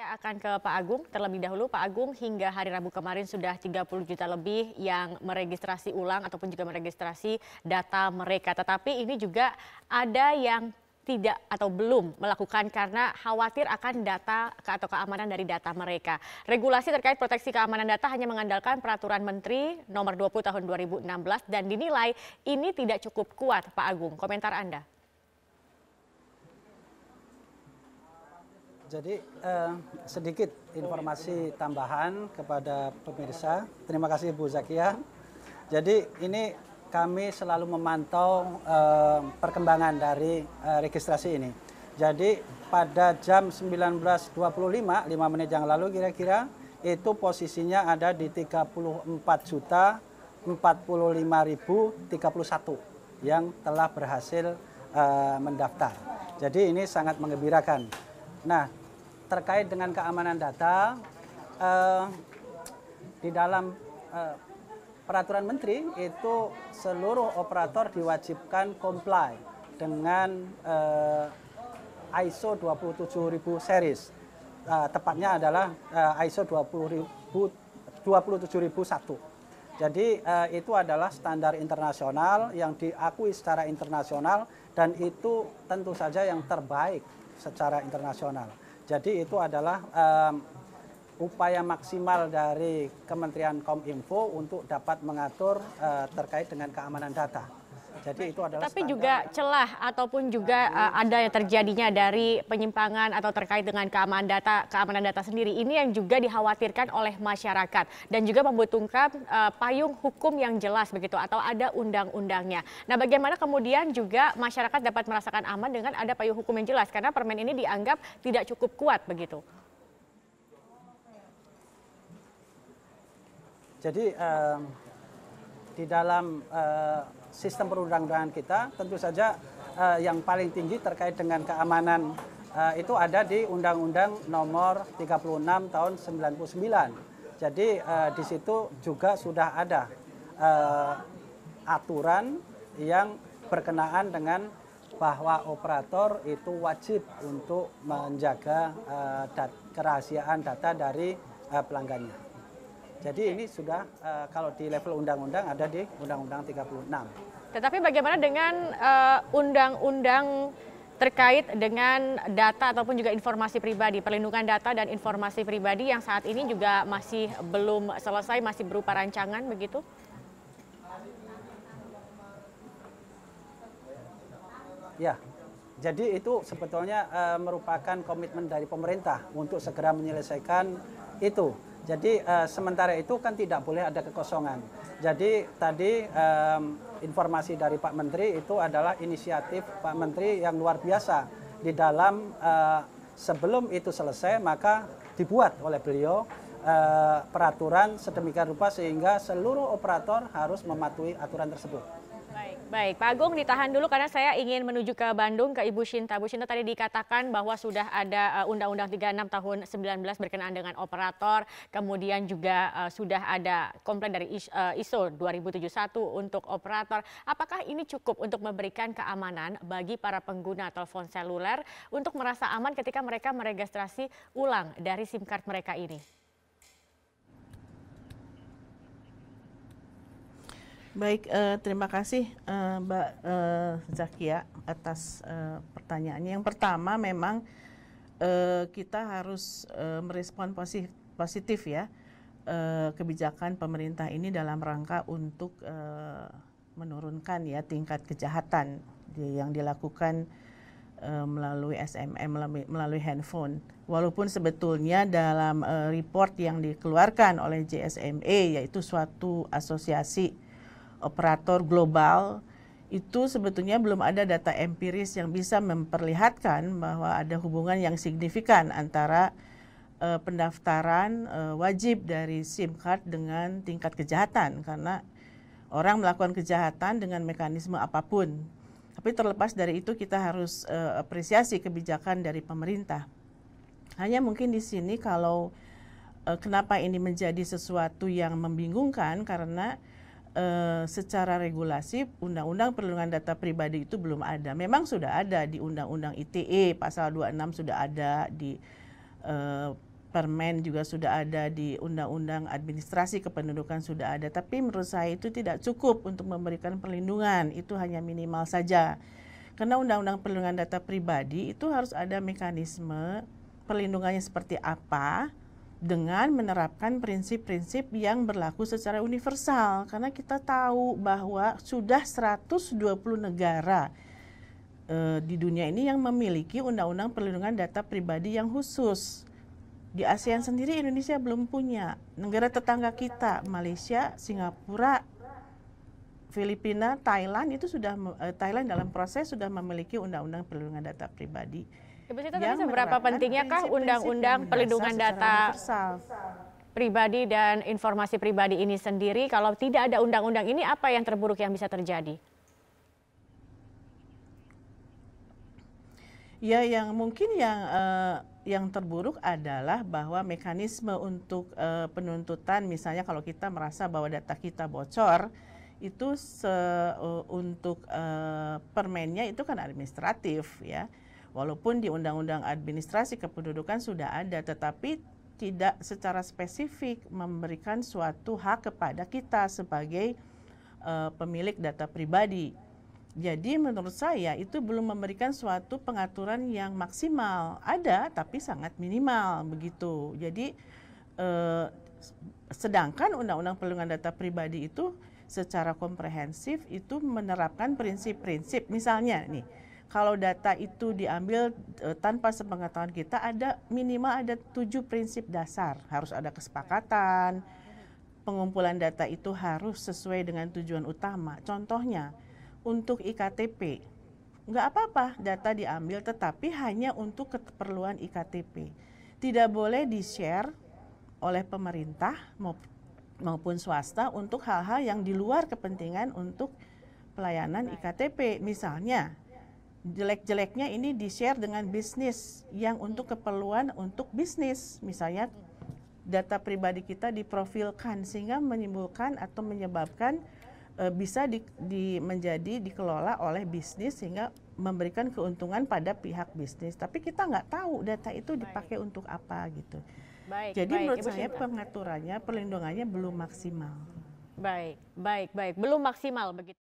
Saya akan ke Pak Agung terlebih dahulu. Pak Agung, hingga hari Rabu kemarin sudah 30 juta lebih yang meregistrasi ulang ataupun juga meregistrasi data mereka. Tetapi ini juga ada yang tidak atau belum melakukan karena khawatir akan data atau keamanan dari data mereka. Regulasi terkait proteksi keamanan data hanya mengandalkan Peraturan Menteri Nomor 20 Tahun 2016 dan dinilai ini tidak cukup kuat. Pak Agung, komentar Anda. Jadi sedikit informasi tambahan kepada pemirsa. Terima kasih Bu Zakia. Jadi ini kami selalu memantau perkembangan dari registrasi ini. Jadi pada jam 19.25, 5 menit yang lalu kira-kira, itu posisinya ada di 34.045.031 yang telah berhasil mendaftar. Jadi ini sangat menggembirakan. Nah, terkait dengan keamanan data, di dalam Peraturan Menteri itu seluruh operator diwajibkan comply dengan ISO 27000 series. Tepatnya adalah ISO 27001. Jadi itu adalah standar internasional yang diakui secara internasional dan itu tentu saja yang terbaik secara internasional. Jadi itu adalah upaya maksimal dari Kementerian Kominfo untuk dapat mengatur terkait dengan keamanan data. Jadi itu adalah tapi juga celah ataupun juga ada yang terjadinya dari penyimpangan atau terkait dengan keamanan data sendiri. Ini yang juga dikhawatirkan oleh masyarakat dan juga membutuhkan payung hukum yang jelas begitu atau ada undang-undangnya. Nah, bagaimana kemudian juga masyarakat dapat merasakan aman dengan ada payung hukum yang jelas karena permen ini dianggap tidak cukup kuat begitu. Jadi di dalam sistem perundang-undangan kita tentu saja yang paling tinggi terkait dengan keamanan itu ada di Undang-Undang Nomor 36 Tahun 99. Jadi di situ juga sudah ada aturan yang berkenaan dengan bahwa operator itu wajib untuk menjaga kerahasiaan data dari pelanggannya. Jadi ini sudah kalau di level undang-undang ada di Undang-Undang 36. Tetapi bagaimana dengan undang-undang terkait dengan data ataupun juga informasi pribadi, perlindungan data dan informasi pribadi yang saat ini juga masih belum selesai, masih berupa rancangan begitu? Ya, jadi itu sebetulnya merupakan komitmen dari pemerintah untuk segera menyelesaikan itu. Jadi sementara itu kan tidak boleh ada kekosongan. Jadi tadi informasi dari Pak Menteri itu adalah inisiatif Pak Menteri yang luar biasa. Di dalam sebelum itu selesai maka dibuat oleh beliau peraturan sedemikian rupa sehingga seluruh operator harus mematuhi aturan tersebut. Baik, Pak Agung ditahan dulu karena saya ingin menuju ke Bandung ke Ibu Shinta. Bu Shinta, tadi dikatakan bahwa sudah ada Undang-Undang 36 tahun 19 berkenaan dengan operator, kemudian juga sudah ada komplain dari ISO 2071 untuk operator. Apakah ini cukup untuk memberikan keamanan bagi para pengguna telepon seluler untuk merasa aman ketika mereka meregistrasi ulang dari SIM card mereka ini? Baik, terima kasih Mbak Zakia atas pertanyaannya. Yang pertama memang kita harus merespon positif ya kebijakan pemerintah ini dalam rangka untuk menurunkan ya tingkat kejahatan yang dilakukan melalui SMS, melalui handphone. Walaupun sebetulnya dalam report yang dikeluarkan oleh JSMA, yaitu suatu asosiasi operator global, itu sebetulnya belum ada data empiris yang bisa memperlihatkan bahwa ada hubungan yang signifikan antara pendaftaran wajib dari SIM card dengan tingkat kejahatan, karena orang melakukan kejahatan dengan mekanisme apapun. Tapi terlepas dari itu kita harus apresiasi kebijakan dari pemerintah. Hanya mungkin di sini kalau kenapa ini menjadi sesuatu yang membingungkan karena secara regulasi Undang-Undang Perlindungan Data Pribadi itu belum ada. Memang sudah ada di Undang-Undang ITE pasal 26 sudah ada, di Permen juga sudah ada, di Undang-Undang Administrasi Kependudukan sudah ada, tapi menurut saya itu tidak cukup untuk memberikan perlindungan, itu hanya minimal saja. Karena Undang-Undang Perlindungan Data Pribadi itu harus ada mekanisme perlindungannya seperti apa dengan menerapkan prinsip-prinsip yang berlaku secara universal. Karena kita tahu bahwa sudah 120 negara di dunia ini yang memiliki Undang-Undang Perlindungan Data Pribadi yang khusus. Di ASEAN sendiri Indonesia belum punya. Negara tetangga kita, Malaysia, Singapura, Filipina, Thailand itu sudah Thailand dalam proses sudah memiliki Undang-Undang Perlindungan Data Pribadi. Ibu Sita, tapi seberapa pentingnya Undang-Undang Perlindungan Data Pribadi dan Informasi Pribadi ini sendiri? Kalau tidak ada undang-undang ini, apa yang terburuk yang bisa terjadi? Ya, yang mungkin yang terburuk adalah bahwa mekanisme untuk penuntutan, misalnya kalau kita merasa bahwa data kita bocor, itu untuk permennya itu kan administratif ya. Walaupun di Undang-Undang Administrasi Kependudukan sudah ada, tetapi tidak secara spesifik memberikan suatu hak kepada kita sebagai pemilik data pribadi. Jadi menurut saya itu belum memberikan suatu pengaturan yang maksimal. Ada tapi sangat minimal begitu. Jadi sedangkan Undang-Undang Perlindungan Data Pribadi itu secara komprehensif itu menerapkan prinsip-prinsip. Misalnya nih, kalau data itu diambil tanpa sepengetahuan kita, ada minimal ada 7 prinsip dasar. Harus ada kesepakatan, pengumpulan data itu harus sesuai dengan tujuan utama. Contohnya, untuk IKTP, nggak apa-apa data diambil tetapi hanya untuk keperluan IKTP. Tidak boleh di-share oleh pemerintah maupun swasta untuk hal-hal yang di luar kepentingan untuk pelayanan IKTP. Misalnya, jelek-jeleknya ini di-share dengan bisnis yang untuk keperluan untuk bisnis. Misalnya, data pribadi kita diprofilkan sehingga menimbulkan atau menyebabkan bisa dikelola oleh bisnis sehingga memberikan keuntungan pada pihak bisnis. Tapi kita nggak tahu data itu dipakai untuk apa gitu. Jadi menurut saya pengaturannya, perlindungannya belum maksimal. Baik, belum maksimal begitu.